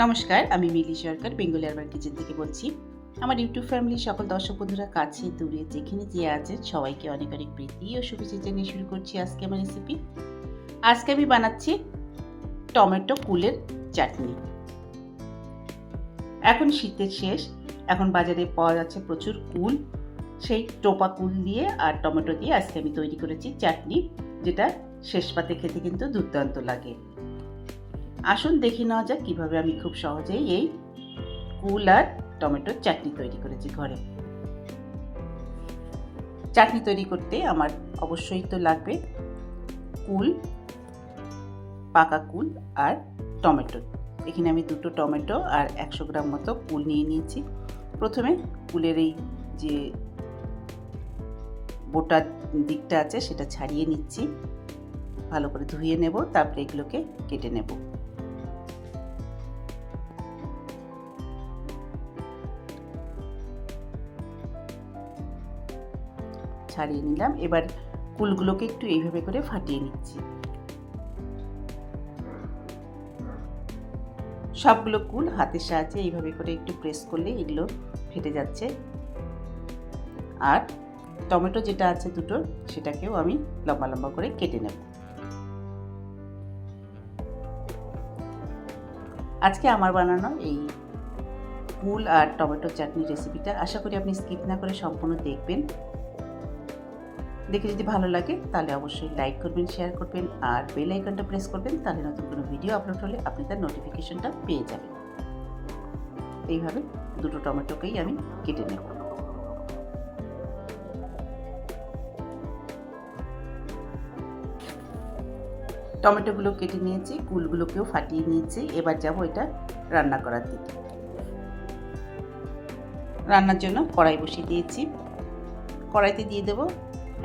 নমস্কার, আমি মিলি সরকার Bengali urban kitchen থেকে বলছি। আমার ইউটিউব ফ্যামিলির সকল দর্শক বন্ধুরা কাছে দূরে যেখানে যে আছেন সবাইকে অনেক অনেক প্রীতি ও শুভেচ্ছা জানিয়ে শুরু করছি আজকে আমার রেসিপি। আজকে আমি বানাচ্ছি টমেটো কুলের চাটনি। এখন শীতের শেষ, এখন বাজারে পাওয়া যাচ্ছে প্রচুর কুল। সেই টোপা কুল দিয়ে আর টমেটো দিয়ে আজকে আমি তৈরি করেছি চাটনি, যেটা শেষ পাতে খেতে কিন্তু দুর্দান্ত লাগে। আসুন দেখে নেওয়া যাক কীভাবে আমি খুব সহজেই এই কুল আর টমেটোর চাটনি তৈরি করেছি ঘরে। চাটনি তৈরি করতে আমার অবশ্যই তো লাগবে কুল, পাকা কুল আর টমেটো। এখানে আমি 2টো টমেটো আর 100 গ্রাম মতো কুল নিয়ে নিয়েছি। প্রথমে কুলের এই যে বোটা দিকটা আছে সেটা ছাড়িয়ে নিচ্ছি, ভালো করে ধুয়ে নেব, তারপরে এগুলোকে কেটে নেব। ছাড়িয়ে নিলাম। এবার কুলগুলোকে একটু এইভাবে করে ফাটিয়ে নিচ্ছি। সবগুলো কুল হাতের সাহায্যে এইভাবে করে একটু প্রেস করলে এগুলো ফেটে যাচ্ছে। আর টমেটো যেটা আছে 2টো, সেটাকেও আমি লম্বা লম্বা করে কেটে নেব। আজকে আমার বানানো এই কুল আর টমেটো চাটনি রেসিপিটা আশা করি আপনি স্কিপ না করে সম্পূর্ণ দেখবেন। দেখে যদি ভালো লাগে তাহলে অবশ্যই লাইক করবেন, শেয়ার করবেন আর বেল আইকনটা প্রেস করবেন, তাহলে নতুন কোনো ভিডিও আপলোড হলে আপনি তার নোটিফিকেশনটা পেয়ে যাবেন। এইভাবে 2টো টমেটোকেই আমি কেটে নেব। টমেটোগুলো কেটে নিয়েছি, কুলগুলোকেও ফাটিয়ে নিয়েছি। এবার যাব এটা রান্না করার দিকে। রান্নার জন্য কড়াই বসিয়ে দিয়েছি। কড়াইতে দিয়ে দেব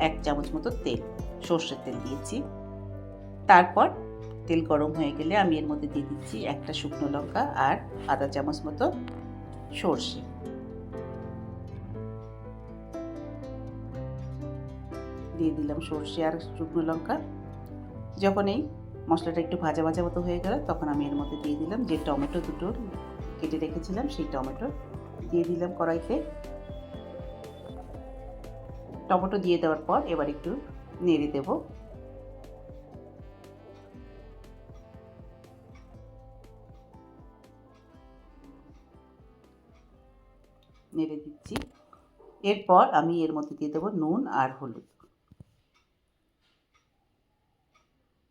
1 চামচ মতো তেল, সর্ষের তেল দিয়েছি। তারপর তেল গরম হয়ে গেলে আমি এর মধ্যে দিয়ে দিচ্ছি 1টা শুকনো লঙ্কা আর আধা চামচ মতো সর্ষে। দিয়ে দিলাম সর্ষে আর শুকনো লঙ্কা। যখন এই মশলাটা একটু ভাজা ভাজা মতো হয়ে গেল, তখন আমি এর মধ্যে দিয়ে দিলাম যে টমেটো 2টো কেটে রেখেছিলাম, সেই টমেটো দিয়ে দিলাম কড়াইতে। টমেটো দিয়ে দেওয়ার পর এবার একটু নেড়ে দেব। নেড়ে দিচ্ছি। এরপর আমি এর মধ্যে দিয়ে দেবো নুন আর হলুদ।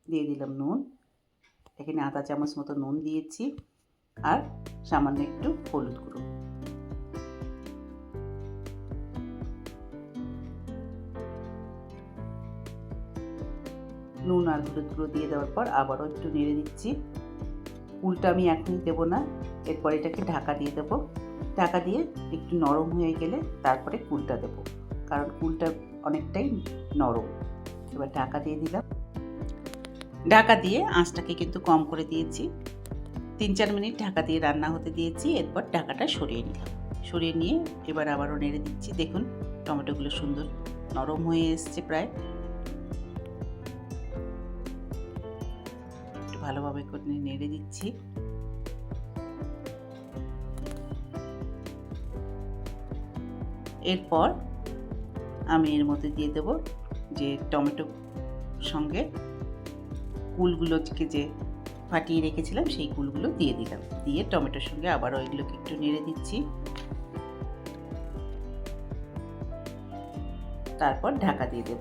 দিয়ে দিলাম নুন, এখানে আধা চামচ মতো নুন দিয়েছি আর সামান্য একটু হলুদ গুঁড়ো। নুন আর হলুদ গুঁড়ো দিয়ে দেওয়ার পর আবারও একটু নেড়ে দিচ্ছি। কুলটা আমি এখনই দেবো না, এরপর এটাকে ঢাকা দিয়ে দেবো। ঢাকা দিয়ে একটু নরম হয়ে গেলে তারপরে কুলটা দেবো, কারণ কুলটা অনেকটাই নরম। এবার ঢাকা দিয়ে দিলাম। ঢাকা দিয়ে আঁচটাকে কিন্তু কম করে দিয়েছি। 3-4 মিনিট ঢাকা দিয়ে রান্না হতে দিয়েছি। এরপর ঢাকাটা সরিয়ে নিলাম। সরিয়ে নিয়ে এবার আবারও নেড়ে দিচ্ছি। দেখুন টমেটোগুলো সুন্দর নরম হয়ে এসছে প্রায়। একটু ভালোভাবে করে নেড়ে দিচ্ছি। এরপর আমি এর মধ্যে দিয়ে দেব যে টমেটো সঙ্গে কুলগুলোকে যে ফাটিয়ে রেখেছিলাম সেই কুলগুলো দিয়ে দিলাম। দিয়ে টমেটোর সঙ্গে আবার ওইগুলোকে একটু নেড়ে দিচ্ছি। তারপর ঢাকা দিয়ে দেব।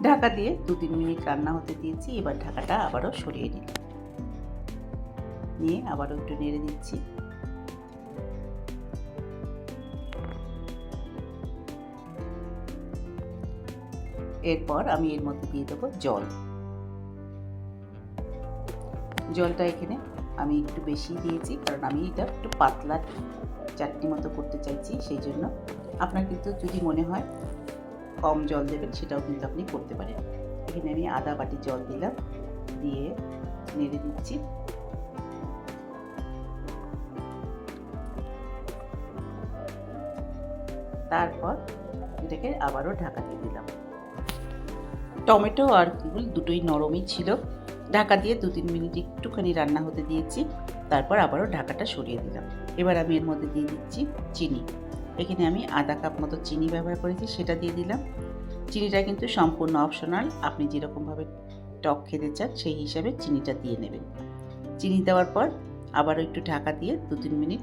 ঢাকা দিয়ে 2-3 মিনিট রান্না হতে দিয়েছি। এবার ঢাকাটা আবারও সরিয়ে নিয়ে আবারও একটু নেড়ে দিচ্ছি। এরপর আমি এর মধ্যে দিয়ে দেবো জল। জলটা এখানে আমি একটু বেশি দিয়েছি, কারণ আমি এটা একটু পাতলা চাটনি মতো করতে চাইছি, সেই জন্য। আপনার কিন্তু যদি মনে হয় কম জল দেবেন, সেটাও কিন্তু আপনি করতে পারেন। এখানে আমি আধা বাটি জল দিলাম, দিয়ে নেড়ে দিচ্ছি। তারপর এটাকে আবারও ঢাকা দিয়ে দিলাম। টমেটো আর কুল দুটোই নরমই ছিল, ঢাকা দিয়ে 2-3 মিনিট একটুখানি রান্না হতে দিয়েছি, তারপর আবারও ঢাকাটা সরিয়ে দিলাম। এবার আমি এর মধ্যে দিয়ে দিচ্ছি চিনি। এখানে আমি আধা কাপ মতো চিনি ব্যবহার করেছি, সেটা দিয়ে দিলাম। চিনিটা কিন্তু সম্পূর্ণ অপশনাল, আপনি যেরকমভাবে টক খেতে চান সেই হিসাবে চিনিটা দিয়ে নেবেন। চিনি দেওয়ার পর আবারও একটু ঢাকা দিয়ে 2-3 মিনিট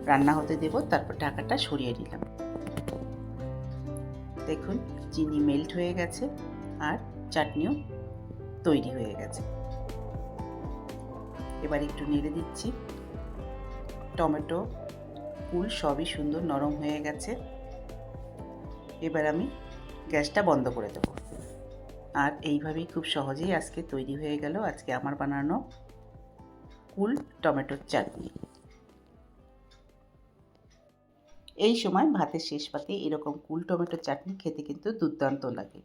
রান্না হতে দেব, তারপর ঢাকাটা সরিয়ে নিলাম। দেখুন চিনি মেল্ট হয়ে গেছে আর চাটনিও তৈরি হয়ে গেছে। এবার একটু নেড়ে দিচ্ছি। টমেটো, কুল সবই সুন্দর নরম হয়ে গেছে। এবার আমি গ্যাসটা বন্ধ করে দেব। আর এইভাবেই খুব সহজেই আজকে তৈরি হয়ে গেল আজকে আমার বানানো কুল টমেটোর চাটনি। এই সময় ভাতের শেষ পাতে এরকম কুল টমেটোর চাটনি খেতে কিন্তু দুর্দান্ত লাগে।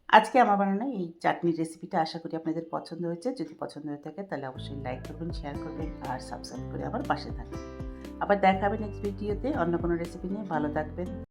আজকে আমার বানানো এই চাটনির রেসিপিটা আশা করি আপনাদের পছন্দ হয়েছে। যদি পছন্দ হয়ে থাকে তাহলে অবশ্যই লাইক করবেন, শেয়ার করবেন আর সাবস্ক্রাইব করে আমার পাশে থাকবেন। আবার দেখা হবে নেক্সট ভিডিওতে অন্য কোনো রেসিপি নিয়ে। ভালো থাকবেন।